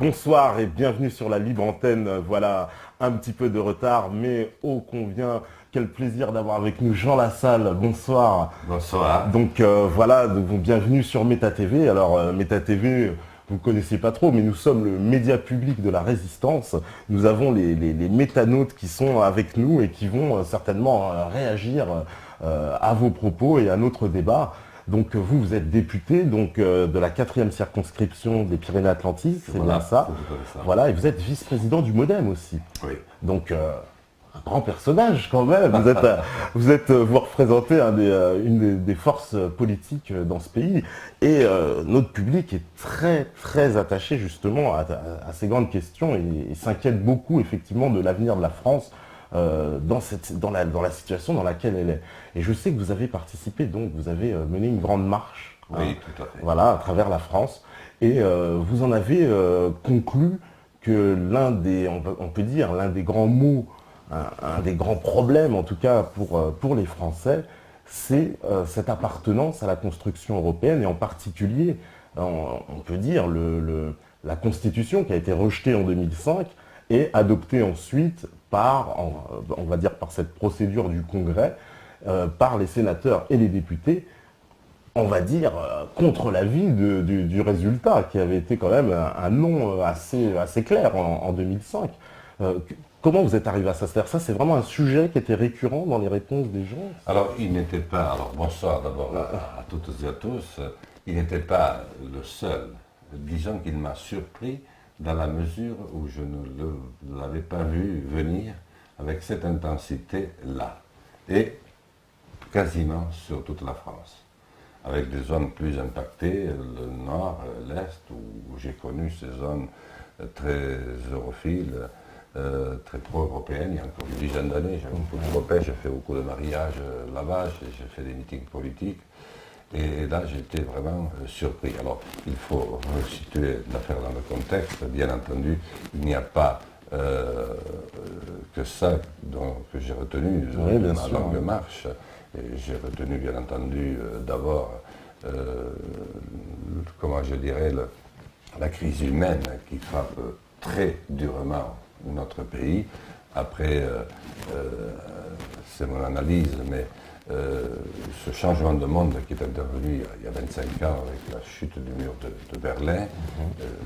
Bonsoir et bienvenue sur la libre antenne. Voilà, un petit peu de retard, mais ô combien, quel plaisir d'avoir avec nous Jean Lassalle. Bonsoir. Bonsoir. Donc bienvenue sur Meta TV. Alors Meta TV, vous ne connaissez pas trop, mais nous sommes le média public de la résistance. Nous avons les métanautes qui sont avec nous et qui vont certainement réagir à vos propos et à notre débat. Donc vous, vous êtes député de la 4e circonscription des Pyrénées-Atlantiques, c'est bien ça. C'est ça. Voilà, et vous êtes vice-président du MoDem aussi. Oui. Donc un grand personnage quand même. Vous représentez une des forces politiques dans ce pays. Et notre public est très très attaché justement à ces grandes questions et s'inquiète beaucoup effectivement de l'avenir de la France dans la situation dans laquelle elle est. Et je sais que vous avez participé, donc vous avez mené une grande marche, Oui, tout à fait. voilà, à travers la France. Et vous en avez conclu que on peut dire, l'un des grands maux, un des grands problèmes en tout cas pour les Français, c'est cette appartenance à la construction européenne et en particulier, on peut dire, la Constitution qui a été rejetée en 2005 et adoptée ensuite on va dire par cette procédure du Congrès, par les sénateurs et les députés, on va dire, contre l'avis du résultat, qui avait été quand même un non assez clair en 2005. Comment vous êtes arrivé à ça? C'est-à-dire, ça, c'est vraiment un sujet qui était récurrent dans les réponses des gens? Alors, il n'était pas, alors bonsoir d'abord à toutes et à tous, il n'était pas le seul. Disons qu'il m'a surpris dans la mesure où je ne l'avais pas vu venir avec cette intensité-là. Et quasiment sur toute la France, avec des zones plus impactées, le nord, l'est, où j'ai connu ces zones très europhiles, très pro-européennes. Il y a encore une dizaine d'années, j'avais beaucoup de repères, j'ai fait beaucoup de mariages là-bas, j'ai fait des meetings politiques. Et là, j'étais vraiment surpris. Alors, il faut resituer l'affaire dans le contexte. Bien entendu, il n'y a pas que ça que j'ai retenu de ma longue marche. J'ai retenu, bien entendu, d'abord, comment je dirais, la crise humaine qui frappe très durement notre pays. Après, c'est mon analyse, mais ce changement de monde qui est intervenu il y a 25 ans avec la chute du mur de Berlin,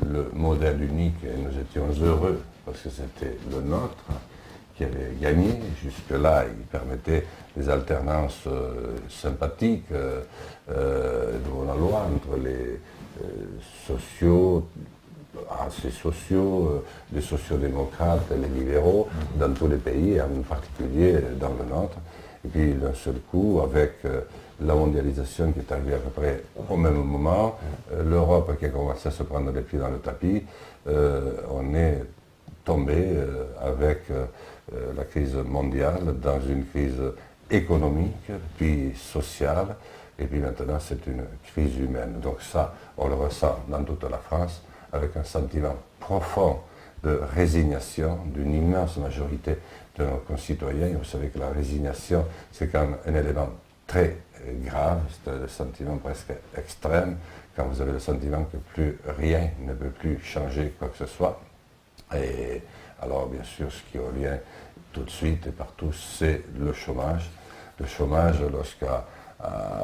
le modèle unique, et nous étions heureux parce que c'était le nôtre qui avait gagné. Jusque-là, il permettait des alternances sympathiques devant la loi entre les sociaux, assez sociaux, les sociodémocrates et les libéraux dans tous les pays, et en particulier dans le nôtre. Et puis d'un seul coup, avec la mondialisation qui est arrivée à peu près au même moment, l'Europe qui a commencé à se prendre les pieds dans le tapis, on est tombé avec la crise mondiale dans une crise économique, puis sociale, et puis maintenant c'est une crise humaine. Donc ça, on le ressent dans toute la France, avec un sentiment profond de résignation d'une immense majorité de nos concitoyens. Et vous savez que la résignation, c'est quand même un élément très grave, c'est un sentiment presque extrême, quand vous avez le sentiment que plus rien ne peut plus changer quoi que ce soit. Et alors, bien sûr, ce qui revient tout de suite et partout, c'est le chômage. Le chômage, lorsqu'à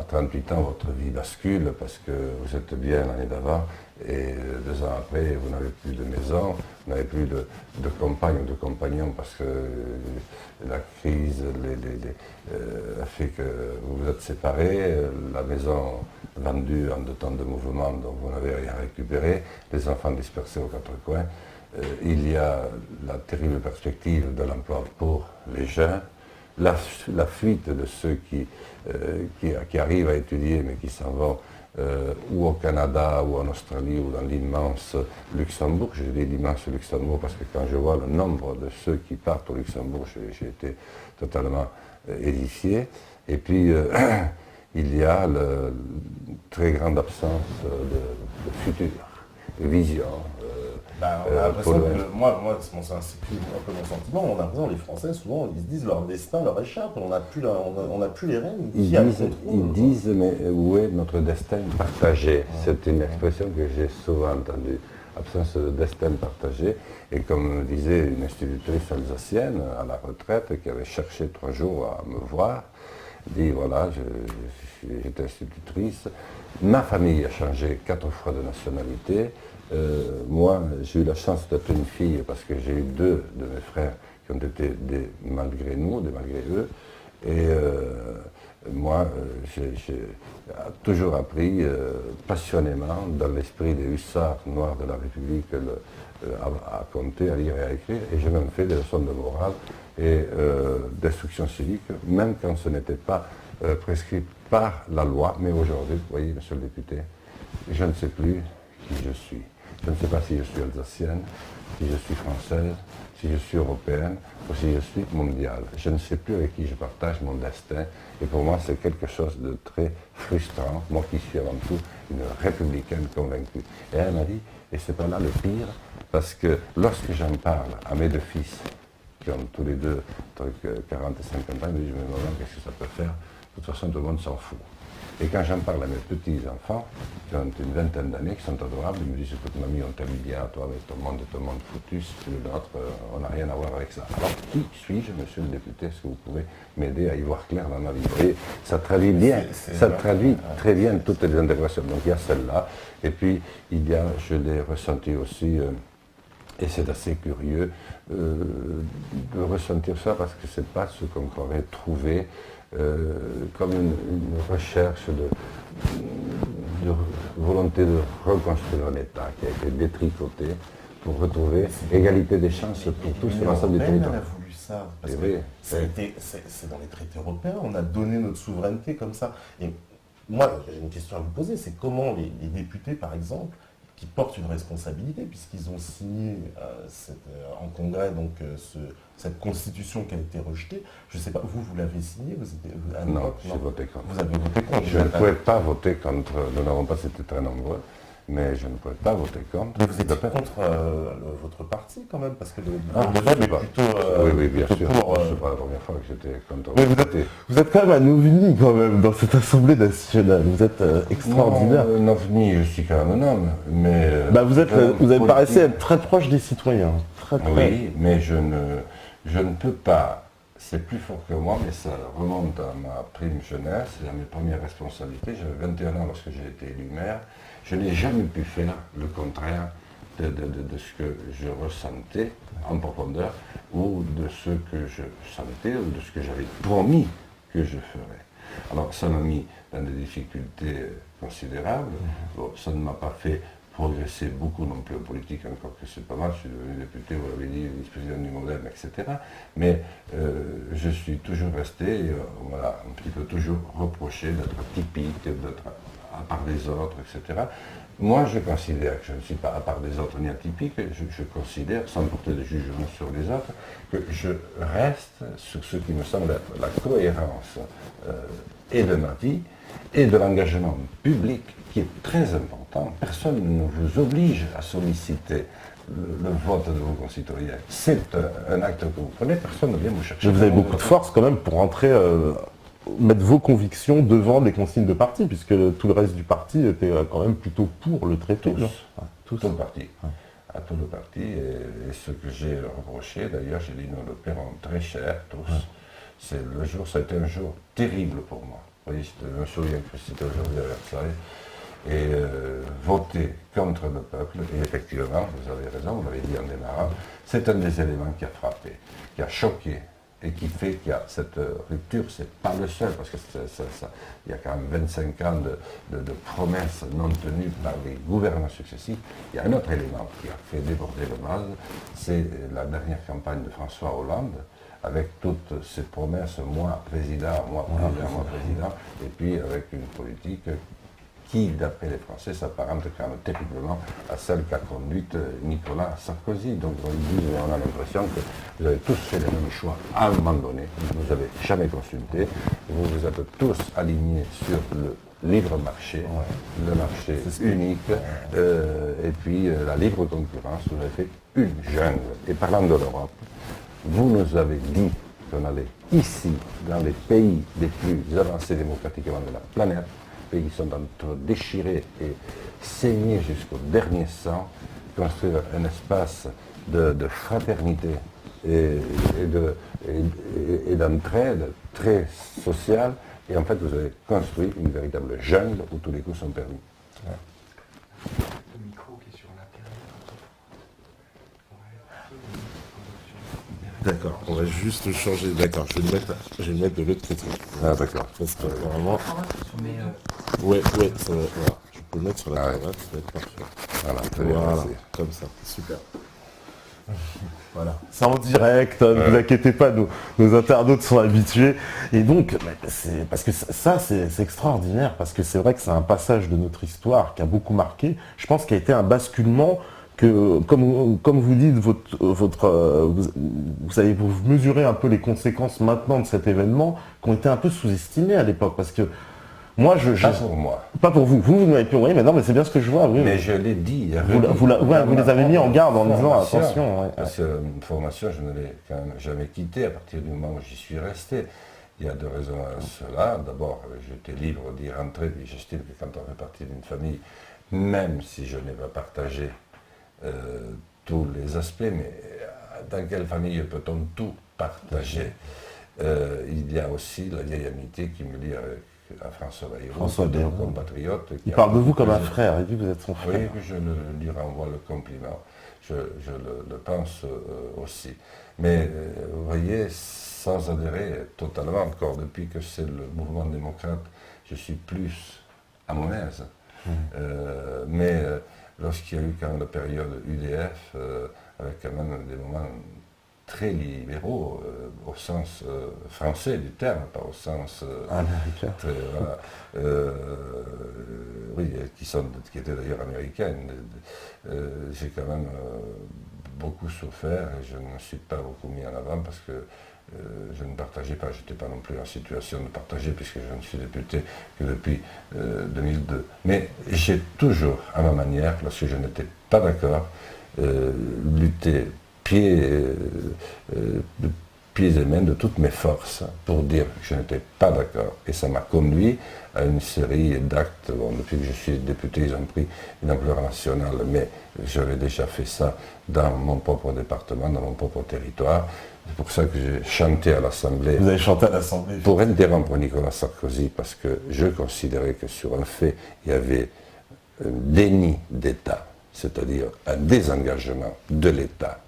38 ans, votre vie bascule parce que vous êtes bien l'année d'avant et 2 ans après, vous n'avez plus de maison, vous n'avez plus de compagne ou de compagnon parce que la crise a fait que vous vous êtes séparés, la maison vendue en 2 temps de mouvement dont vous n'avez rien récupéré, les enfants dispersés aux 4 coins. Il y a la terrible perspective de l'emploi pour les jeunes, la fuite de ceux qui arrivent à étudier mais qui s'en vont ou au Canada ou en Australie ou dans l'immense Luxembourg. Je dis l'immense Luxembourg parce que quand je vois le nombre de ceux qui partent au Luxembourg, j'ai été totalement édifié. Et puis il y a la très grande absence de futur, de vision. On a l'impression que, moi c'est un peu mon sentiment, on a l'impression que les Français, souvent, ils se disent leur destin leur échappe, on n'a plus les rênes. Ils disent, mais où est notre destin partagé? C'est une expression que j'ai souvent entendue. absence de destin partagé. Et comme disait une institutrice alsacienne à la retraite, qui avait cherché 3 jours à me voir, dit voilà, j'étais institutrice, ma famille a changé 4 fois de nationalité. Moi, j'ai eu la chance d'être une fille parce que j'ai eu 2 de mes frères qui ont été des malgré nous, des malgré eux. Et moi, j'ai toujours appris passionnément, dans l'esprit des hussards noirs de la République, à compter, à lire et à écrire. Et j'ai même fait des leçons de morale et d'instruction civique, même quand ce n'était pas prescrit par la loi. Mais aujourd'hui, vous voyez, monsieur le député, je ne sais plus qui je suis. Je ne sais pas si je suis alsacienne, si je suis française, si je suis européenne ou si je suis mondiale. Je ne sais plus avec qui je partage mon destin. Et pour moi, c'est quelque chose de très frustrant, moi qui suis avant tout une républicaine convaincue. Et elle m'a dit, et c'est pas là le pire, parce que lorsque j'en parle à mes 2 fils, qui ont tous les 2 entre 40 et 50 ans, ils me disent, mais maman, qu'est-ce que ça peut faire? De toute façon, tout le monde s'en fout. Et quand j'en parle à mes petits-enfants, qui ont une vingtaine d'années, qui sont adorables, ils me disent, écoute, mamie, on t'aime bien, toi, avec ton monde foutu, c'est le nôtre, on n'a rien à voir avec ça. Alors, qui suis-je, monsieur le député? Est-ce que vous pouvez m'aider à y voir clair dans ma vie? Vous voyez, ça traduit bien, ça traduit très bien toutes les intégrations. Donc, il y a celle-là, et puis, il y a, je l'ai ressenti aussi, et c'est assez curieux de ressentir ça, parce que c'est pas ce qu'on pourrait trouver comme une recherche de volonté de reconstruire un État qui a été détricoté pour retrouver égalité des chances pour tous sur l'ensemble du territoire. Elle a voulu ça, parce que c'est dans les traités européens, on a donné notre souveraineté comme ça. Et moi, j'ai une question à vous poser, c'est comment les députés, par exemple, qui portent une responsabilité, puisqu'ils ont signé en congrès donc, cette constitution qui a été rejetée. Je ne sais pas, vous l'avez signée Non, j'ai voté contre. Vous avez voté contre. Je ne pouvais pas voter contre, nous n'avons pas été très nombreux, mais je ne pouvais pas voter contre. Mais vous étiez contre votre parti quand même, parce que le vote est plutôt... oui, bien sûr. C'est pas la première fois que j'étais contre. Mais vous êtes quand même un ovni quand même dans cette Assemblée nationale. Vous êtes extraordinaire. Non, un ovni, je suis quand même un homme, mais... vous paraissez être très proche des citoyens. Très, très. Oui, mais je ne peux pas... C'est plus fort que moi, mais ça remonte à ma prime jeunesse et à mes premières responsabilités. J'avais 21 ans lorsque j'ai été élu maire. Je n'ai jamais pu faire le contraire de ce que je ressentais en profondeur ou de ce que je sentais ou de ce que j'avais promis que je ferais. Alors ça m'a mis dans des difficultés considérables. Bon, ça ne m'a pas fait progresser beaucoup non plus en politique, encore que c'est pas mal, je suis devenu député, vous l'avez dit, vice-président du Modem, etc. Mais je suis toujours resté, voilà, un petit peu toujours reproché d'être typique, d'être à part des autres, etc. Moi, je considère que je ne suis pas à part des autres ni atypique, je considère, sans porter de jugement sur les autres, que je reste sur ce qui me semble être la cohérence et de ma vie et de l'engagement public qui est très important. Personne ne vous oblige à solliciter le vote de vos concitoyens. C'est un acte que vous prenez, personne ne vient vous chercher. Mais vous avez beaucoup de force quand même pour entrer, mettre vos convictions devant les consignes de parti, puisque tout le reste du parti était quand même plutôt pour le traité. Tout le parti. Ouais. À tout le parti. Et ce que j'ai reproché, d'ailleurs, j'ai dit, nous le paierons très cher, tous. Ouais. C'est le jour, ça a été un jour terrible pour moi. Vous voyez, je me souviens que c'était aujourd'hui à Versailles. Et voter contre le peuple, et effectivement, vous avez raison, vous l'avez dit en démarrant, c'est un des éléments qui a frappé, qui a choqué, et qui fait qu'il y a cette rupture. C'est pas le seul, parce que il y a quand même 25 ans de promesses non tenues par les gouvernements successifs. Il y a un autre élément qui a fait déborder le vase, c'est la dernière campagne de François Hollande, avec toutes ces promesses, moi président, et puis avec une politique qui, d'après les Français, s'apparente quand même terriblement à celle qu'a conduite Nicolas Sarkozy. Donc on a l'impression que vous avez tous fait les mêmes choix à un moment donné. Vous ne vous avez jamais consulté. Vous vous êtes tous alignés sur le libre marché, le marché unique, et puis la libre concurrence. Vous avez fait une jungle. Et parlant de l'Europe, vous nous avez dit qu'on allait ici, dans les pays les plus avancés démocratiquement de la planète, pays qui sont en train de déchirer et saigner jusqu'au dernier sang, construire un espace de fraternité et d'entraide très sociale. Et en fait, vous avez construit une véritable jungle où tous les coups sont permis. Ouais. Le micro qui est sur l'intérieur. D'accord, on va juste changer. D'accord, je vais le mettre de l'autre côté. Ah, d'accord. Parce que vraiment. Mais Ouais, ça va. Voilà. Je peux le mettre sur la cravate, ça va être parfait. Voilà, très bien. Voilà, Merci. comme ça, super. Voilà, c'est en direct, ne vous inquiétez pas, nos internautes sont habitués. Et donc, parce que ça, c'est extraordinaire, parce que c'est vrai que c'est un passage de notre histoire qui a beaucoup marqué. Je pense qu'il a été un basculement que, comme vous dites, vous mesurez un peu les conséquences maintenant de cet événement, qui ont été un peu sous-estimées à l'époque, parce que moi, Pas pour moi. Pas pour vous. Vous m'avez pu, oui, mais non, mais c'est bien ce que je vois. Oui, mais je l'ai dit. Vous les avez mis en garde en disant attention. Ouais. Parce que une formation, je ne l'ai quand même jamais quittée à partir du moment où j'y suis resté. Il y a deux raisons à cela. D'abord, j'étais libre d'y rentrer, et j'estime que quand on fait partie d'une famille, même si je n'ai pas partagé tous les aspects, mais dans quelle famille peut-on tout partager? Il y a aussi la vieille amitié qui me lie à François Bayrou, compatriote. Il parle de vous comme un frère, il dit que vous êtes son frère. Oui, je lui renvoie le compliment, je le pense aussi. Mais vous voyez, sans adhérer totalement, encore depuis que c'est le mouvement démocrate, je suis plus à mon aise. Mais lorsqu'il y a eu quand même la période UDF, avec quand même des moments très libéraux, au sens français du terme, pas au sens américain. Oui, qui étaient d'ailleurs américaines. J'ai quand même beaucoup souffert et je ne me suis pas beaucoup mis en avant parce que je ne partageais pas, je n'étais pas non plus en situation de partager puisque je ne suis député que depuis 2002. Mais j'ai toujours, à ma manière, lorsque je n'étais pas d'accord, lutté pieds et mains de toutes mes forces pour dire que je n'étais pas d'accord. Et ça m'a conduit à une série d'actes. Bon, depuis que je suis député, ils ont pris une ampleur nationale, mais j'avais déjà fait ça dans mon propre département, dans mon propre territoire. C'est pour ça que j'ai chanté à l'Assemblée. Vous avez chanté à l'Assemblée. Pour interrompre Nicolas Sarkozy, parce que je considérais que sur un fait, il y avait un déni d'État, c'est-à-dire un désengagement de l'État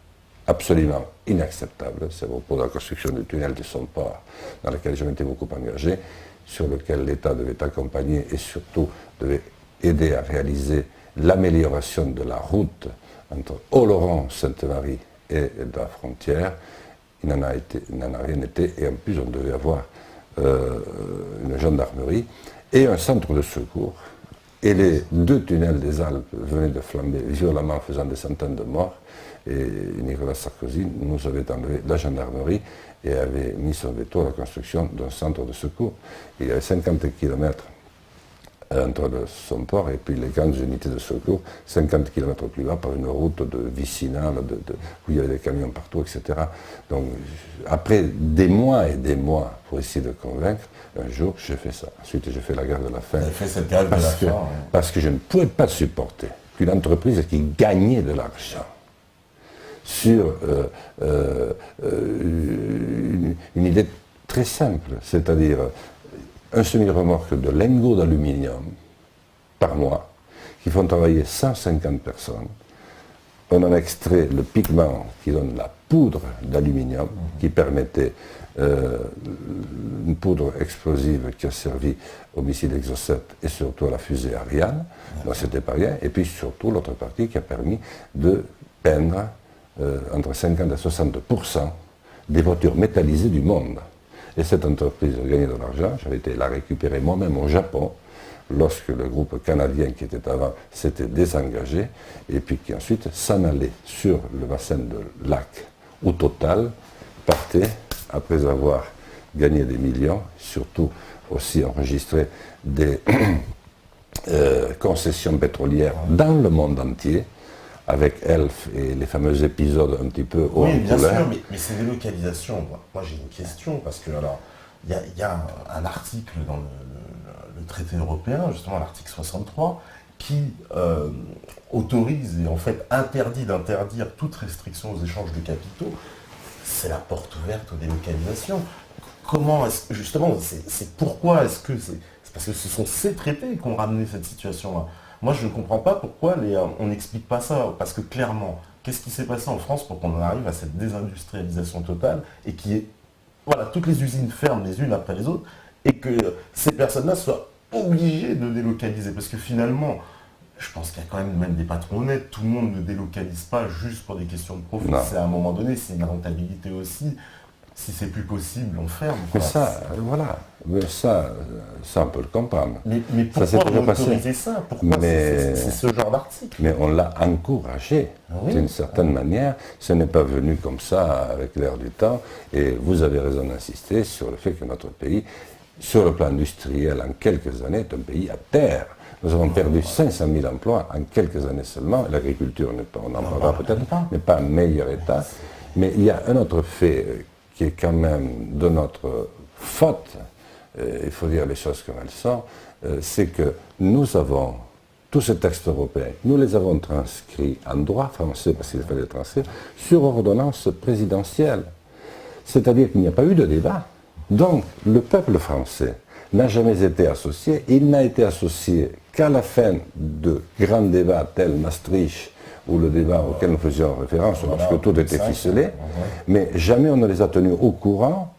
absolument inacceptable. C'est au propos de la construction du tunnel de Somport, dans lequel je m'étais beaucoup engagé, sur lequel l'État devait accompagner et surtout devait aider à réaliser l'amélioration de la route entre Oloron, Sainte-Marie et la frontière. Il n'en a rien été, et en plus on devait avoir une gendarmerie et un centre de secours. Et les deux tunnels des Alpes venaient de flamber violemment, faisant des centaines de morts. Et Nicolas Sarkozy nous avait enlevé la gendarmerie et avait mis son veto à la construction d'un centre de secours. Il y avait 50 km entre son port et puis les grandes unités de secours, 50 km plus bas par une route de vicinale, où il y avait des camions partout, etc. Donc après des mois et des mois pour essayer de convaincre, un jour j'ai fait ça. Ensuite j'ai fait la grève de la faim. Vous avez fait cette grève de la faim, ouais. Parce que je ne pouvais pas supporter qu'une entreprise qui gagnait de l'argent sur une idée très simple, c'est-à-dire un semi-remorque de lingots d'aluminium par mois, qui font travailler 150 personnes. On en extrait le pigment qui donne la poudre d'aluminium, qui permettait une poudre explosive qui a servi au missile Exocet et surtout à la fusée Ariane. Donc c'était pas rien. Et puis surtout l'autre partie qui a permis de peindre entre 50 et 60% des voitures métallisées du monde. Et cette entreprise a gagné de l'argent. J'avais été la récupérer moi-même au Japon, lorsque le groupe canadien qui était avant s'était désengagé, et puis qui ensuite s'en allait sur le bassin de lac, où Total partait, après avoir gagné des millions, surtout aussi enregistré des concessions pétrolières dans le monde entier, avec Elf et les fameux épisodes un petit peu haut oui, en bien couleur. sûr, mais ces délocalisations, moi j'ai une question, parce que alors, il y a un article dans le traité européen, justement l'article 63, qui autorise et en fait interdit d'interdire toute restriction aux échanges de capitaux, c'est la porte ouverte aux délocalisations. Comment est-ce que, justement, c'est pourquoi est-ce que c'est parce que ce sont ces traités qui ont ramené cette situation-là. Moi, je ne comprends pas pourquoi on n'explique pas ça, parce que clairement, qu'est-ce qui s'est passé en France pour qu'on en arrive à cette désindustrialisation totale et voilà, toutes les usines ferment les unes après les autres et que ces personnes-là soient obligées de délocaliser, parce que finalement, je pense qu'il y a quand même des patrons honnêtes, tout le monde ne délocalise pas juste pour des questions de profit, c'est à un moment donné, c'est une rentabilité aussi. Si c'est plus possible, on ferme. Mais ça, voilà. Mais ça, on peut le comprendre. Mais pourquoi on autorise ça? Pourquoi c'est ce genre d'article? Mais on l'a encouragé, d'une certaine manière. Ce n'est pas venu comme ça avec l'air du temps. Et vous avez raison d'insister sur le fait que notre pays, sur le plan industriel, en quelques années, est un pays à terre. Nous avons perdu 500 000 emplois en quelques années seulement. L'agriculture, on en parlera peut-être, n'est pas en meilleur état. Mais il y a un autre fait qui est quand même de notre faute, il faut dire les choses comme elles sont, c'est que nous avons tous ces textes européens, nous les avons transcrits en droit français, parce qu'il fallait les transcrire, sur ordonnance présidentielle. C'est-à-dire qu'il n'y a pas eu de débat. Donc, le peuple français n'a jamais été associé, il n'a été associé qu'à la fin de grands débats tels Maastricht, ou le débat auquel nous faisions référence, parce que tout était ficelé, mais jamais on ne les a tenus au courant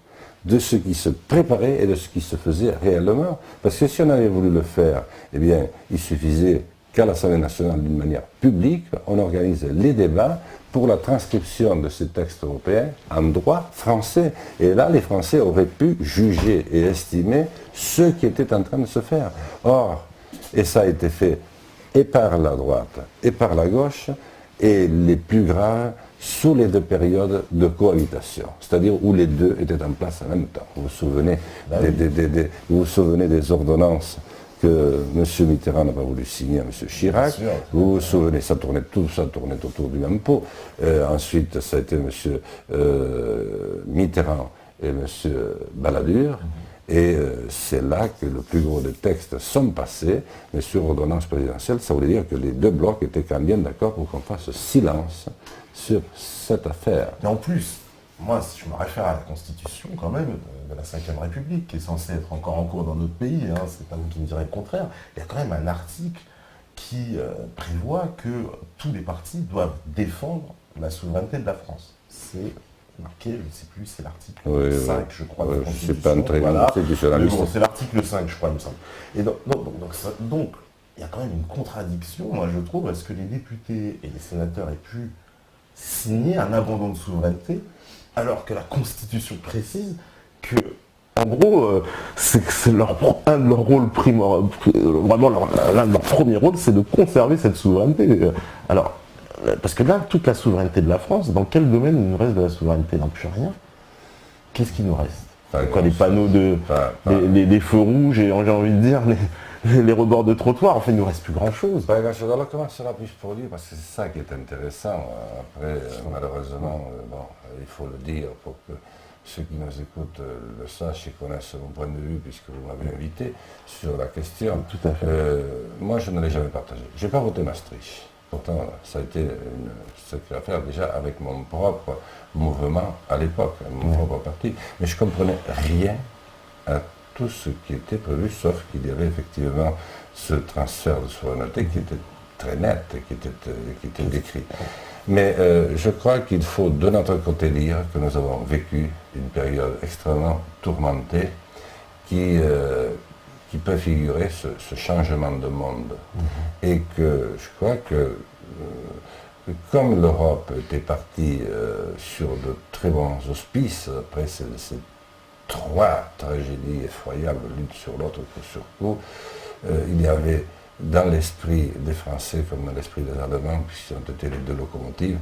de ce qui se préparait et de ce qui se faisait réellement. Parce que si on avait voulu le faire, eh bien, il suffisait qu'à l'Assemblée nationale, d'une manière publique, on organise les débats pour la transcription de ces textes européens en droit français. Et là, les Français auraient pu juger et estimer ce qui était en train de se faire. Or, et ça a été fait et par la droite et par la gauche, et les plus graves sous les deux périodes de cohabitation, c'est-à-dire où les deux étaient en place en même temps. Vous vous souvenez des ordonnances que M. Mitterrand n'a pas voulu signer à M. Chirac. Vous vous souvenez, tout ça tournait autour du même pot. Ensuite, ça a été M. Mitterrand et M. Balladur. Et c'est là que le plus gros des textes sont passés, mais sur ordonnance présidentielle, ça voulait dire que les deux blocs étaient quand même bien d'accord pour qu'on fasse silence sur cette affaire. Et en plus, moi, si je me réfère à la Constitution quand même de la Ve République, qui est censée être encore en cours dans notre pays, c'est pas vous qui me direz le contraire, il y a quand même un article qui prévoit que tous les partis doivent défendre la souveraineté de la France. C'est marqué, je ne sais plus, c'est l'article 5, je crois, de la Constitution. C'est pas un très grand constitutionnaliste. Bon, c'est l'article 5, je crois, il me semble. Et donc, il y a quand même une contradiction, moi, je trouve, à ce que les députés et les sénateurs aient pu signer un abandon de souveraineté, alors que la Constitution précise que, en gros, c'est un de leurs rôles primordiaux, vraiment l'un de leurs premiers rôles, c'est de conserver cette souveraineté. Alors, parce que là, toute la souveraineté de la France, dans quel domaine il nous reste de la souveraineté? Dans plus rien. Qu'est-ce qui nous reste? Les panneaux les feux rouges, et j'ai envie de dire, les rebords de trottoir, en fait, il ne nous reste plus grand-chose. Pas grand-chose. Alors comment cela plus pour lui? Parce que c'est ça qui est intéressant. Après, malheureusement, il faut le dire pour que ceux qui nous écoutent le sachent et connaissent mon point de vue, puisque vous m'avez invité sur la question. Tout à fait. Moi, je ne l'ai jamais partagé. Je n'ai pas voté Maastricht. Pourtant, ça a été une sacrée affaire déjà avec mon propre mouvement à l'époque, mon propre parti. Mais je ne comprenais rien à tout ce qui était prévu, sauf qu'il y avait effectivement ce transfert de souveraineté qui était très net et qui était décrit. Mais je crois qu'il faut de notre côté dire que nous avons vécu une période extrêmement tourmentée qui peut figurer ce changement de monde. Et que je crois que comme l'Europe était partie sur de très bons auspices, après ces trois tragédies effroyables l'une sur l'autre, coup sur coup, il y avait dans l'esprit des Français comme dans l'esprit des Allemands, puisqu'ils ont été les deux locomotives,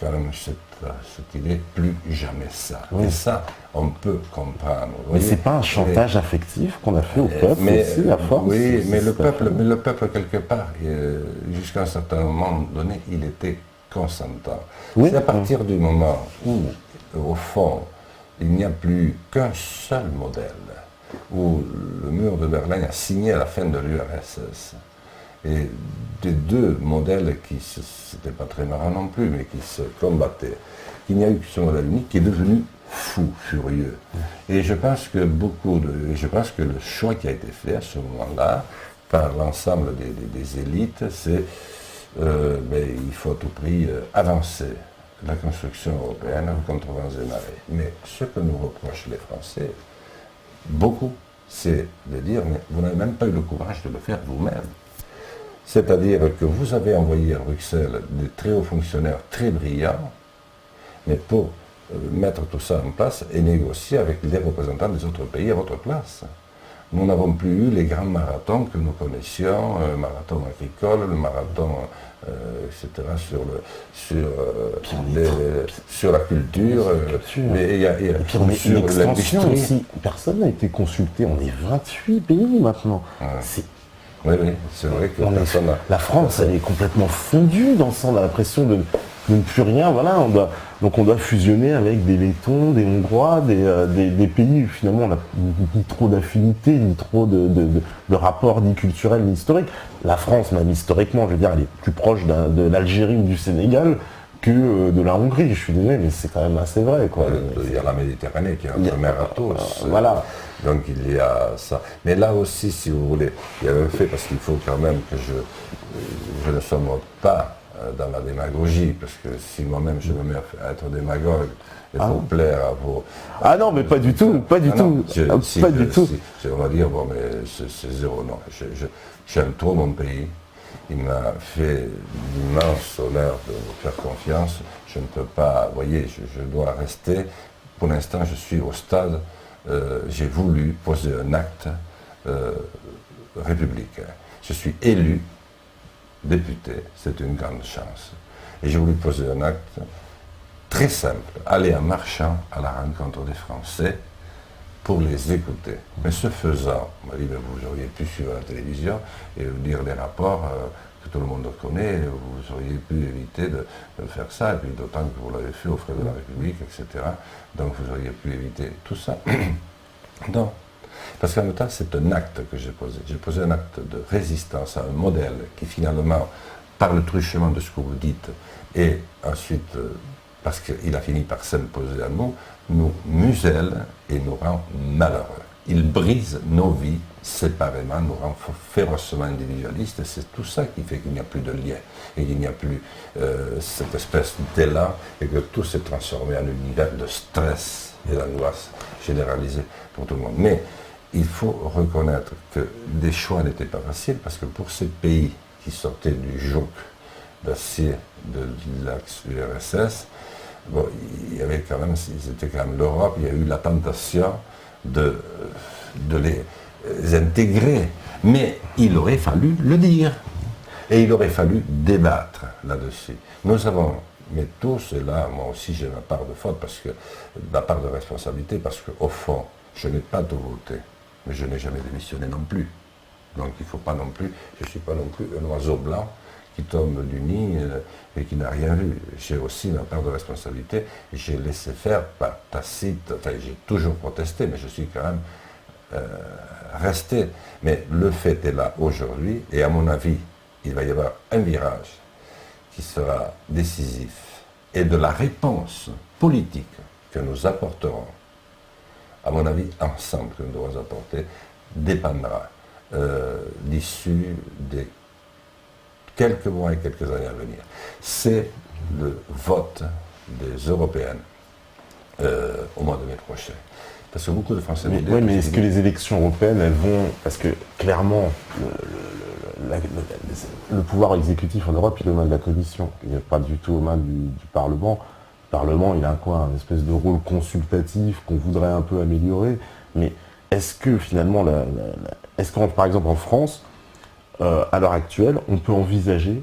quand même cette idée, plus jamais ça. Oui. Et ça, on peut comprendre. Mais c'est pas un chantage affectif qu'on a fait au peuple aussi, à force. Oui, mais le peuple, quelque part, jusqu'à un certain moment donné, il était consentant. Oui. C'est à partir du moment où, au fond, il n'y a plus qu'un seul modèle, où le mur de Berlin a signé à la fin de l'URSS, et des deux modèles c'était pas très marrant non plus, mais qui se combattaient, qu'il n'y a eu que ce modèle unique qui est devenu fou, furieux. Et je pense que le choix qui a été fait à ce moment-là, par l'ensemble des élites, c'est il faut à tout prix avancer la construction européenne contre vents et marées. Mais ce que nous reprochent les Français, beaucoup, c'est de dire, mais vous n'avez même pas eu le courage de le faire vous-même. C'est-à-dire que vous avez envoyé à Bruxelles des très hauts fonctionnaires très brillants, mais pour mettre tout ça en place et négocier avec les représentants des autres pays à votre place. Nous n'avons plus eu les grands marathons que nous connaissions, le marathon agricole, le marathon, etc., sur la culture, mais et puis on est sur l'extension l'industrie. aussi. Personne n'a été consulté. On est 28 pays maintenant. Ouais. Oui, c'est vrai que la France, elle est complètement fondue dans ça. On a l'impression de ne plus rien. Voilà, on doit fusionner avec des Lettons, des Hongrois, des pays où finalement on n'a ni trop d'affinités, ni trop de rapports, ni culturels, ni historiques. La France, même historiquement, je veux dire, elle est plus proche de l'Algérie ou du Sénégal que de la Hongrie. Je suis désolé, mais c'est quand même assez vrai, quoi. Il y a la Méditerranée qui est notre mer à tous. Voilà. Donc il y a ça. Mais là aussi, si vous voulez, il y a un fait, parce qu'il faut quand même que je ne somme pas dans la démagogie, parce que si moi-même je me mets à être démagogue, il faut plaire à vos... Ah non, mais pas du tout, pas du tout. Pas du tout. On va dire, bon, mais c'est zéro, non. J'aime trop mon pays. Il m'a fait l'immense honneur de me faire confiance. Je ne peux pas, vous voyez, je dois rester. Pour l'instant, je suis au stade, j'ai voulu poser un acte républicain. Je suis élu député, c'est une grande chance. Et j'ai voulu poser un acte très simple, aller en marchant à la rencontre des Français pour les écouter. Mais ce faisant, on m'a dit, vous auriez pu suivre la télévision et lire les rapports que tout le monde connaît, vous auriez pu éviter de faire ça, et puis d'autant que vous l'avez fait aux frais de la République, etc. Donc vous auriez pu éviter tout ça. Non. Parce qu'en même temps, c'est un acte que j'ai posé. J'ai posé un acte de résistance à un modèle qui finalement, par le truchement de ce que vous dites, et ensuite, parce qu'il a fini par s'imposer à nous muselle et nous rend malheureux. Il brise nos vies séparément, nous rend férocement individualistes, et c'est tout ça qui fait qu'il n'y a plus de lien, et qu'il n'y a plus cette espèce d'élan, et que tout s'est transformé en un univers de stress et d'angoisse généralisée pour tout le monde. Mais il faut reconnaître que des choix n'étaient pas faciles, parce que pour ces pays qui sortaient du joug d'acier de l'URSS, bon, il y avait quand même, c'était quand même l'Europe, il y a eu la tentation de les intégrer, mais il aurait fallu le dire, et il aurait fallu débattre là-dessus. Nous avons, mais tout cela, moi aussi j'ai ma part de faute, ma part de responsabilité, parce qu'au fond, je n'ai pas tout voté, mais je n'ai jamais démissionné non plus. Donc il ne faut pas non plus, je ne suis pas non plus un oiseau blanc qui tombe du nid et qui n'a rien vu. J'ai aussi ma part de responsabilité, et j'ai laissé faire par tacite, enfin j'ai toujours protesté, mais je suis quand même resté. Mais le fait est là aujourd'hui, et à mon avis, il va y avoir un virage qui sera décisif, et de la réponse politique que nous apporterons, à mon avis, ensemble, que nous devons apporter, dépendra l'issue des quelques mois et quelques années à venir. C'est le vote des Européennes au mois de mai prochain. Parce que beaucoup de Français... Oui, mais est-ce que les élections européennes, elles vont... Parce que clairement, le pouvoir exécutif en Europe, il est aux mains de la Commission. Il n'est pas du tout aux mains du Parlement. Le Parlement, il a quoi? Un espèce de rôle consultatif qu'on voudrait un peu améliorer. Mais est-ce que finalement, est-ce que par exemple en France, à l'heure actuelle, on peut envisager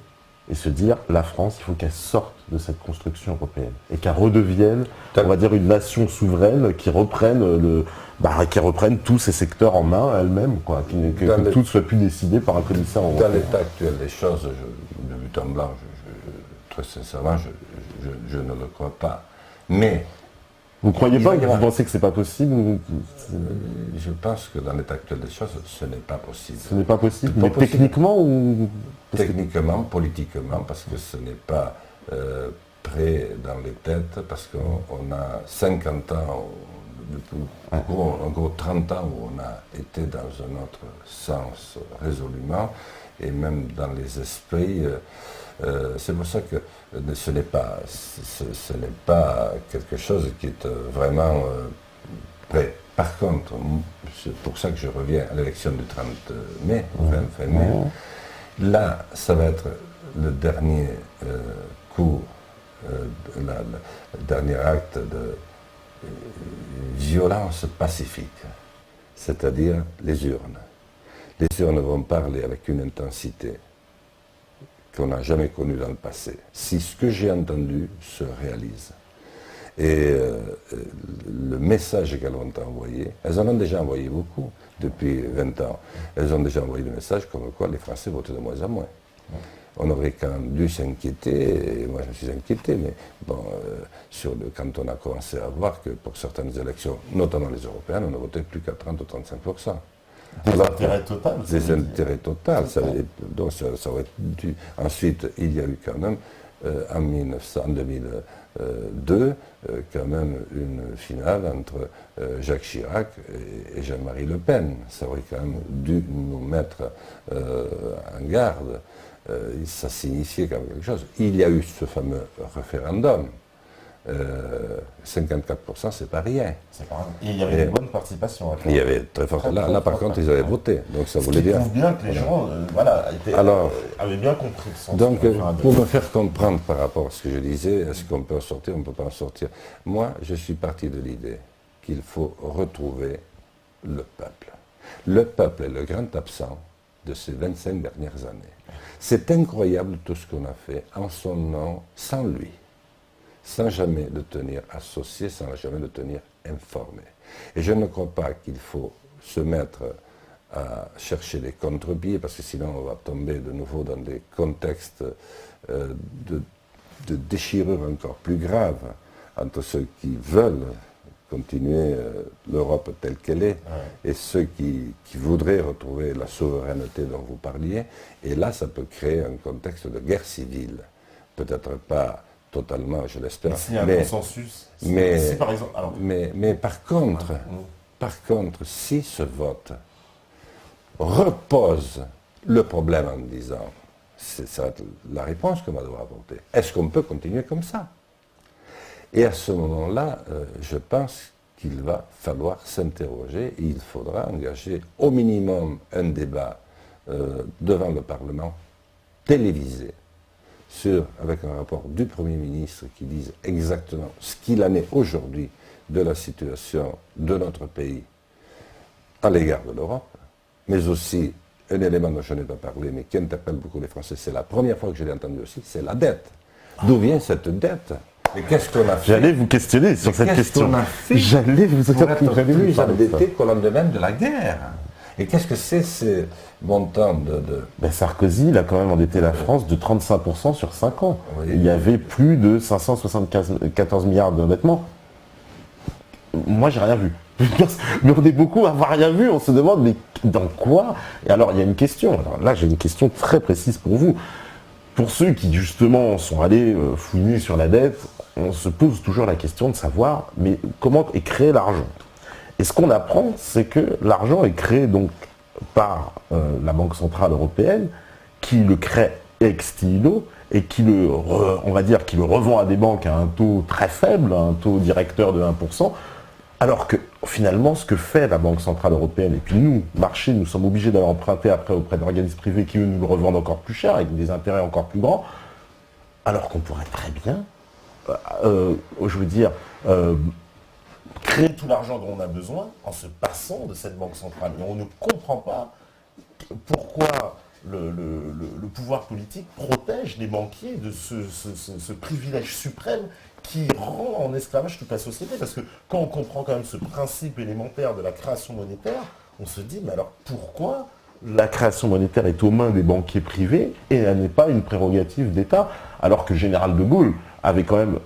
et se dire, la France, il faut qu'elle sorte de cette construction européenne et qu'elle redevienne, on va dire, une nation souveraine qui reprenne tous ces secteurs en main elle-même, quoi, que tout ne soit plus décidé par un commissaire européen. Dans l'état actuel des choses, de but en blanc, très sincèrement, je ne le crois pas. Mais Vous croyez Il pas va y que vous avoir- pensez que c'est pas possible ou Je pense que dans l'état actuel des choses, ce n'est pas possible. ce n'est pas possible? C'est pas Mais possible. techniquement ou Techniquement, politiquement, parce que ce n'est pas prêt dans les têtes, parce qu'on a 50 ans, en gros 30 ans où on a été dans un autre sens résolument, et même dans les esprits. C'est pour ça que ce n'est pas quelque chose qui est vraiment prêt. Par contre, c'est pour ça que je reviens à l'élection du 30 mai, 20 mai. Là, ça va être le dernier coup, le dernier acte de violence pacifique, c'est-à-dire les urnes. Les urnes vont parler avec une intensité qu'on n'a jamais connue dans le passé, si ce que j'ai entendu se réalise. Et le message qu'elles vont envoyer, elles en ont déjà envoyé beaucoup depuis 20 ans. Elles ont déjà envoyé des messages comme quoi les Français votent de moins en moins. On aurait quand même dû s'inquiéter, et moi je me suis inquiété, mais bon, quand on a commencé à voir que pour certaines élections, notamment les européennes, on ne votait plus qu'à 30 ou 35%. des intérêts total? Des intérêts totaux. Donc ça aurait dû. Ensuite, il y a eu quand même, en 2002, quand même une finale entre Jacques Chirac et Jean-Marie Le Pen. Ça aurait quand même dû nous mettre en garde. Ça signifiait quand même quelque chose. Il y a eu ce fameux référendum. 54%, c'est pas rien. C'est pas grave. Et il y avait une bonne participation. Il y avait très fort. Là, par contre, ils avaient voté. Donc ça voulait dire. prouve bien que les gens avaient bien compris le sens. Donc, pour me faire comprendre par rapport à ce que je disais, est-ce qu'on peut en sortir, on ne peut pas en sortir. Moi, je suis parti de l'idée qu'il faut retrouver le peuple. Le peuple est le grand absent de ces 25 dernières années. C'est incroyable tout ce qu'on a fait en son nom, sans lui, sans jamais le tenir associé, sans jamais le tenir informé. Et je ne crois pas qu'il faut se mettre à chercher des contre-pieds, parce que sinon on va tomber de nouveau dans des contextes de déchirure encore plus graves entre ceux qui veulent continuer l'Europe telle qu'elle est et ceux qui voudraient retrouver la souveraineté dont vous parliez. Et là, ça peut créer un contexte de guerre civile. Peut-être pas totalement, je l'espère. S'il y a un consensus, mais, par exemple, mais par contre, si ce vote repose le problème en disant, ça va être la réponse qu'on va devoir apporter. Est-ce qu'on peut continuer comme ça? Et à ce moment-là, je pense qu'il va falloir s'interroger et il faudra engager au minimum un débat devant le Parlement télévisé avec un rapport du Premier ministre qui dise exactement ce qu'il en est aujourd'hui de la situation de notre pays à l'égard de l'Europe, mais aussi un élément dont je n'ai pas parlé, mais qui interpelle beaucoup les Français, c'est la première fois que je l'ai entendu aussi, c'est la dette. D'où vient cette dette? Et qu'est-ce qu'on a fait? J'allais vous questionner sur cette question. J'allais vous pour être plus endetté qu'au lendemain de la guerre. Et qu'est-ce que c'est ces montants de... Sarkozy, il a quand même endetté la France de 35% sur 5 ans. Oui. Il y avait plus de 574 milliards d'endettement. Moi, j'ai rien vu. Mais on est beaucoup à avoir rien vu. On se demande, mais dans quoi? Et alors, il y a une question. Alors là, j'ai une question très précise pour vous. Pour ceux qui, justement, sont allés fouiner sur la dette, on se pose toujours la question de savoir, mais comment est créé l'argent? Et ce qu'on apprend, c'est que l'argent est créé donc par la Banque Centrale Européenne, qui le crée ex nihilo et qui on va dire, qui le revend à des banques à un taux très faible, un taux directeur de 1%, alors que finalement, ce que fait la Banque Centrale Européenne, et puis nous, marché, nous sommes obligés d'aller emprunter après auprès d'organismes privés qui, eux, nous le revendent encore plus cher, avec des intérêts encore plus grands, alors qu'on pourrait très bien, je veux dire, créer tout l'argent dont on a besoin en se passant de cette banque centrale. Et on ne comprend pas pourquoi le pouvoir politique protège les banquiers de ce privilège suprême qui rend en esclavage toute la société. Parce que quand on comprend quand même ce principe élémentaire de la création monétaire, on se dit, mais alors pourquoi la création monétaire est aux mains des banquiers privés et elle n'est pas une prérogative d'État, alors que le général de Gaulle avait quand même,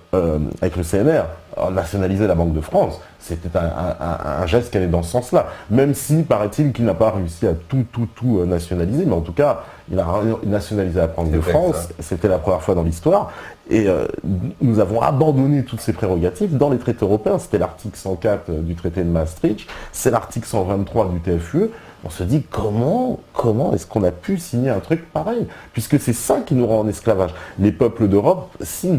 avec le CNR, nationalisé la Banque de France. C'était un geste qui allait dans ce sens-là. Même si, paraît-il, qu'il n'a pas réussi à tout nationaliser, mais en tout cas, il a nationalisé la Banque de France. C'était la première fois dans l'histoire. Et nous avons abandonné toutes ces prérogatives dans les traités européens. C'était l'article 104 du traité de Maastricht, c'est l'article 123 du TFUE. On se dit comment est-ce qu'on a pu signer un truc pareil? Puisque c'est ça qui nous rend en esclavage. Les peuples d'Europe, si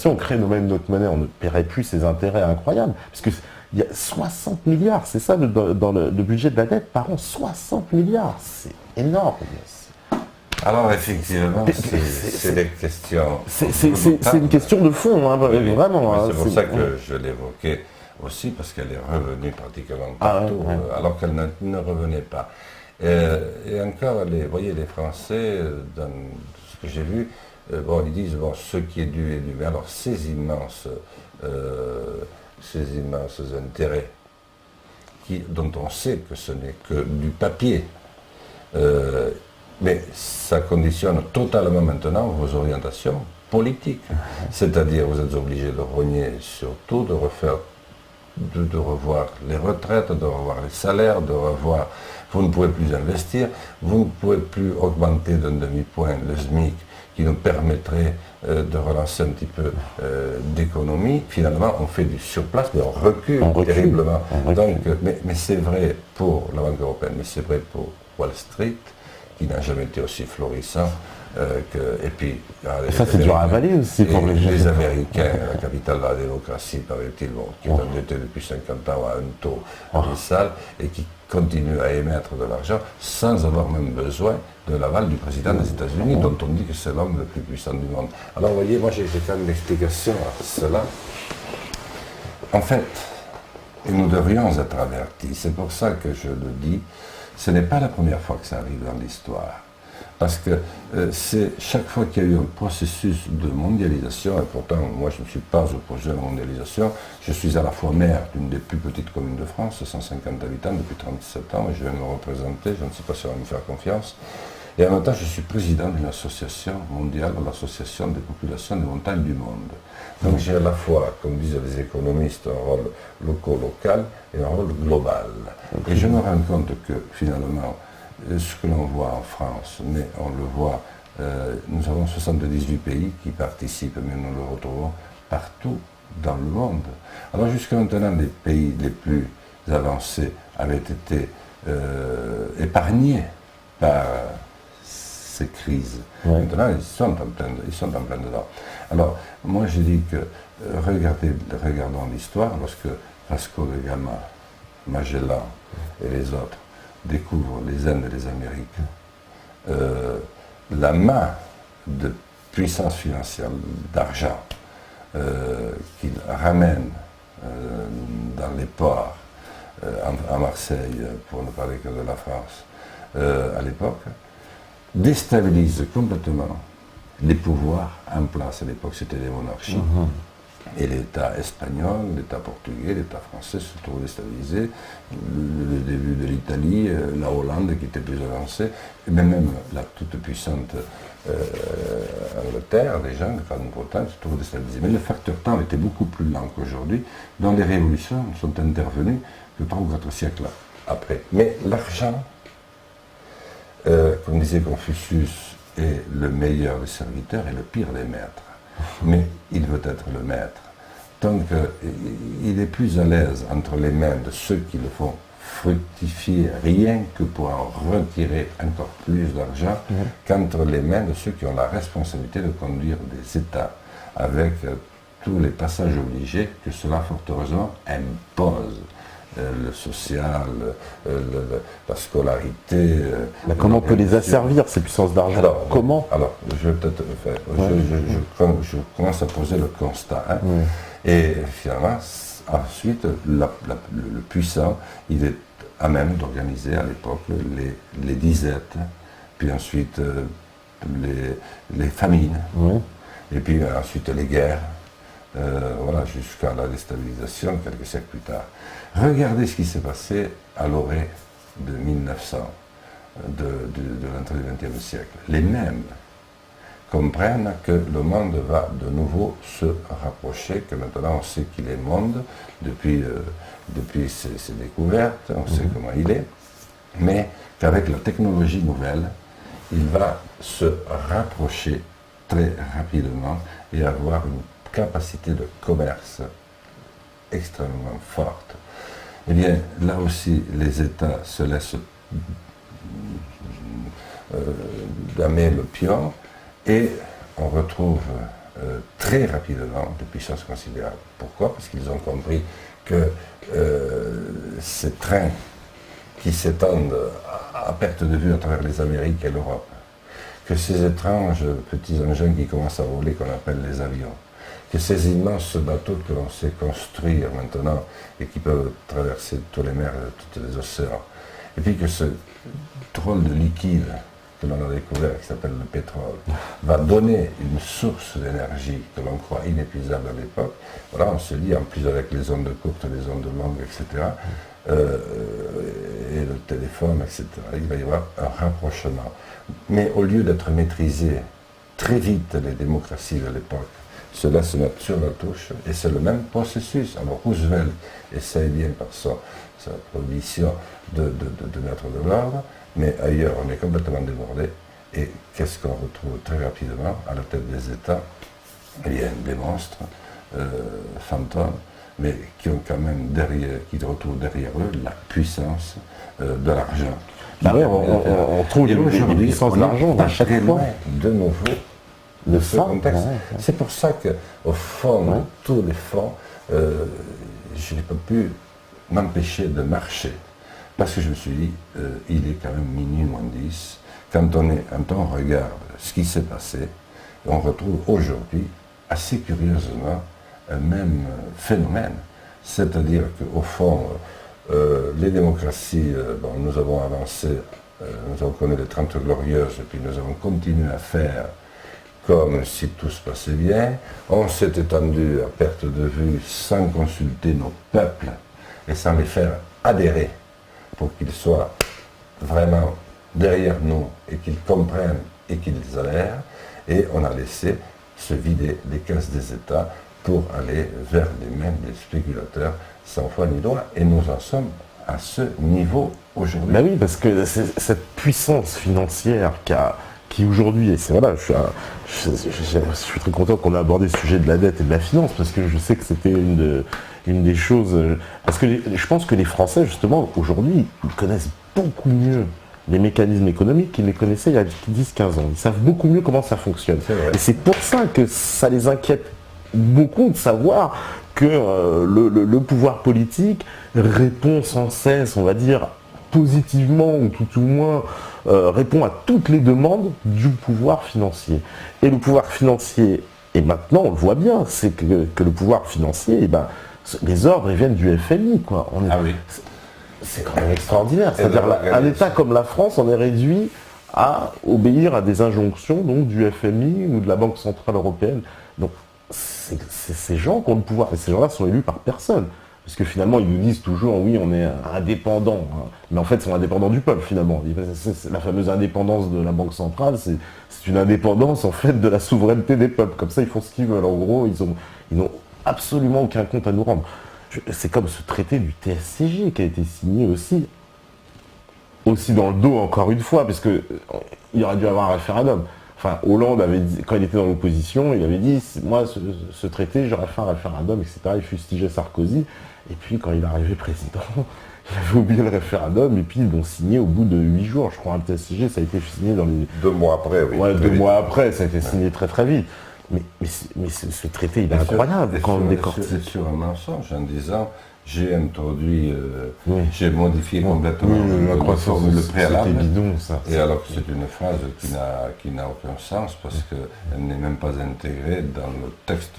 on crée nous-mêmes notre monnaie, on ne paierait plus ces intérêts incroyables. Puisque il y a 60 milliards, c'est ça dans le budget de la dette par an, 60 milliards, c'est énorme. Alors effectivement, c'est des questions... C'est une question de fond, hein, vraiment. C'est pour ça que je l'évoquais aussi, parce qu'elle est revenue pratiquement partout, alors qu'elle ne revenait pas. Et encore, vous voyez, les Français, dans ce que j'ai vu, ils disent, ce qui est dû est dû. Mais alors, ces immenses intérêts, dont on sait que ce n'est que du papier, mais ça conditionne totalement maintenant vos orientations politiques. C'est-à-dire, vous êtes obligés de rogner sur tout, de revoir les retraites, de revoir les salaires, vous ne pouvez plus investir, vous ne pouvez plus augmenter d'un demi-point le SMIC qui nous permettrait de relancer un petit peu d'économie. Finalement, on fait du surplace, mais on recule terriblement. Donc, mais c'est vrai pour la Banque européenne, mais c'est vrai pour Wall Street, qui n'a jamais été aussi florissant. Et puis, ça c'est dur à avaler aussi pour les Américains, la capitale de la démocratie, paraît-il, qui est endetté depuis 50 ans à un taux abyssal et qui continue à émettre de l'argent sans avoir même besoin de l'aval du président des États-Unis, dont on dit que c'est l'homme le plus puissant du monde. Alors vous voyez, moi j'ai quand même une explication à cela. En fait, et nous devrions être avertis, c'est pour ça que je le dis, ce n'est pas la première fois que ça arrive dans l'histoire. Parce que c'est chaque fois qu'il y a eu un processus de mondialisation, et pourtant moi je ne me suis pas opposé à la mondialisation, je suis à la fois maire d'une des plus petites communes de France, 150 habitants depuis 37 ans, et je viens me représenter, je ne sais pas si on va me faire confiance, et en même temps je suis président d'une association mondiale, l'association des populations des montagnes du monde. Donc j'ai à la fois, comme disent les économistes, un rôle local et un rôle global. Et je me rends compte que finalement, ce que l'on voit en France, mais on le voit, nous avons 78 pays qui participent, mais nous le retrouvons partout dans le monde. Alors jusqu'à maintenant, les pays les plus avancés avaient été épargnés par ces crises. Oui. Maintenant, ils sont en plein dedans. Alors, moi je dis que, regardons l'histoire, lorsque Vasco de Gama, Magellan et les autres découvrent les Indes et les Amériques, la main de puissance financière, d'argent, qu'ils ramènent dans les ports, à Marseille, pour ne parler que de la France, à l'époque, déstabilise complètement les pouvoirs en place. À l'époque, c'était les monarchies. Et l'État espagnol, l'État portugais, l'État français se trouvent déstabilisés. Le début de l'Italie, la Hollande qui était plus avancée, et même la toute puissante Angleterre, déjà, la Grande-Bretagne, se trouvent déstabilisés. Mais le facteur temps était beaucoup plus lent qu'aujourd'hui, dont les révolutions sont intervenues que 3 ou 4 siècles après. Mais l'argent, comme disait Confucius, est le meilleur des serviteurs et le pire des maîtres. Mais il veut être le maître. Donc il est plus à l'aise entre les mains de ceux qui le font fructifier rien que pour en retirer encore plus d'argent qu'entre les mains de ceux qui ont la responsabilité de conduire des États avec tous les passages obligés que cela fort heureusement impose. Le social, la scolarité. Comment on peut les asservir, ces puissances d'argent? Comment? Alors, je vais peut-être faire. Je commence à poser le constat. Hein, et finalement, ensuite, le puissant, il est à même d'organiser à l'époque les disettes, puis ensuite les famines, et puis ensuite les guerres. Voilà, jusqu'à la déstabilisation quelques siècles plus tard. Regardez ce qui s'est passé à l'orée de 1900, de l'entrée du XXe siècle. Les mêmes comprennent que le monde va de nouveau se rapprocher, que maintenant on sait qu'il est monde depuis ses découvertes, on sait comment il est, mais qu'avec la technologie nouvelle, il va se rapprocher très rapidement et avoir une capacité de commerce extrêmement forte. Eh bien, là aussi, les États se laissent damer le pion et on retrouve très rapidement des puissances considérables. Pourquoi? Parce qu'ils ont compris que ces trains qui s'étendent à perte de vue à travers les Amériques et l'Europe, que ces étranges petits engins qui commencent à voler, qu'on appelle les avions, que ces immenses bateaux que l'on sait construire maintenant et qui peuvent traverser toutes les mers et tous les océans, et puis que ce drôle de liquide que l'on a découvert, qui s'appelle le pétrole, va donner une source d'énergie que l'on croit inépuisable à l'époque. Voilà, on se dit, en plus avec les ondes courtes, les ondes longues, etc., et le téléphone, etc., il va y avoir un rapprochement. Mais au lieu d'être maîtrisé très vite, les démocraties de l'époque se laissent mettre sur la touche, et c'est le même processus. Alors Roosevelt essaye bien par sa prohibition de mettre de l'ordre, mais ailleurs on est complètement débordé. Et qu'est-ce qu'on retrouve très rapidement à la tête des États? Eh bien, des monstres fantômes, mais qui ont quand même derrière, qui retrouvent derrière eux la puissance de l'argent. Bah ouais, on trouve des puissances de l'argent à chaque fois. De nouveau, de ce contexte. Ouais. C'est pour ça qu'au fond, de tous les fonds, je n'ai pas pu m'empêcher de marcher. Parce que je me suis dit, il est quand même minuit moins 10. Quand on regarde ce qui s'est passé, on retrouve aujourd'hui, assez curieusement, un même phénomène. C'est-à-dire qu'au fond, les démocraties, nous avons avancé, nous avons connu les 30 glorieuses, et puis nous avons continué à faire comme si tout se passait bien. On s'est étendu à perte de vue sans consulter nos peuples et sans les faire adhérer pour qu'ils soient vraiment derrière nous et qu'ils comprennent et qu'ils adhèrent. Et on a laissé se vider les caisses des États pour aller vers les mains des spéculateurs sans foi ni loi. Et nous en sommes à ce niveau aujourd'hui. Ben oui, parce que cette puissance financière qui aujourd'hui, et c'est voilà, je suis très content qu'on ait abordé le sujet de la dette et de la finance, parce que je sais que c'était une des choses, parce que je pense que les Français, justement, aujourd'hui, ils connaissent beaucoup mieux les mécanismes économiques qu'ils les connaissaient il y a 10-15 ans. Ils savent beaucoup mieux comment ça fonctionne. Et c'est pour ça que ça les inquiète beaucoup de savoir que le pouvoir politique répond sans cesse, on va dire, positivement, ou tout au moins répond à toutes les demandes du pouvoir financier. Et le pouvoir financier, et maintenant on le voit bien, c'est que le pouvoir financier, les ordres ils viennent du FMI, quoi. Ah oui. C'est quand même extraordinaire. C'est-à-dire un État comme la France, on est réduit à obéir à des injonctions donc, du FMI ou de la Banque Centrale Européenne. Donc c'est ces gens qui ont le pouvoir, et ces gens-là sont élus par personne. Parce que finalement, ils nous disent toujours, oui, on est indépendant. Hein. Mais en fait, ils sont indépendants du peuple, finalement. C'est la fameuse indépendance de la Banque centrale, c'est une indépendance, en fait, de la souveraineté des peuples. Comme ça, ils font ce qu'ils veulent. En gros, ils n'ont absolument aucun compte à nous rendre. C'est comme ce traité du TSCG qui a été signé aussi dans le dos, encore une fois, parce qu'il aurait dû avoir un référendum. Enfin, Hollande avait dit, quand il était dans l'opposition, il avait dit, moi, ce traité, j'aurais fait un référendum, etc. Il fustigeait Sarkozy. Et puis, quand il est arrivé président, il avait oublié le référendum, et puis ils l'ont signé au bout de 8 jours. Je crois, le TSCG, ça a été signé dans les... 2 mois après, oui. Ouais, 2 mois après, ça a été signé très très vite. Mais ce traité, il est incroyable quand on décortique. C'est sur un mensonge en disant, j'ai introduit, j'ai modifié complètement le préalable. C'était bidon, ça. Et alors que c'est une phrase qui n'a aucun sens parce qu'elle n'est même pas intégrée dans le texte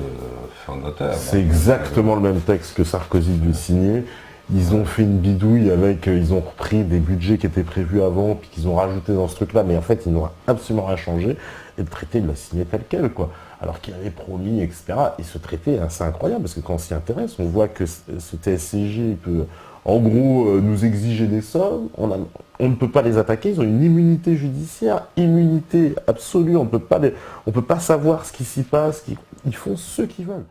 fondateur. C'est exactement le même texte que Sarkozy devait signer. Ils ont fait une bidouille ils ont repris des budgets qui étaient prévus avant, puis qu'ils ont rajouté dans ce truc-là, mais en fait, ils n'ont absolument rien changé. Et le traité, il l'a signé tel quel, quoi. Alors qu'il avait promis, etc. Et ce traité est assez incroyable, parce que quand on s'y intéresse, on voit que ce TSCG, il peut en gros, nous exiger des sommes. On ne peut pas les attaquer, ils ont une immunité judiciaire, immunité absolue, on peut pas savoir ce qui s'y passe, ils font ce qu'ils veulent.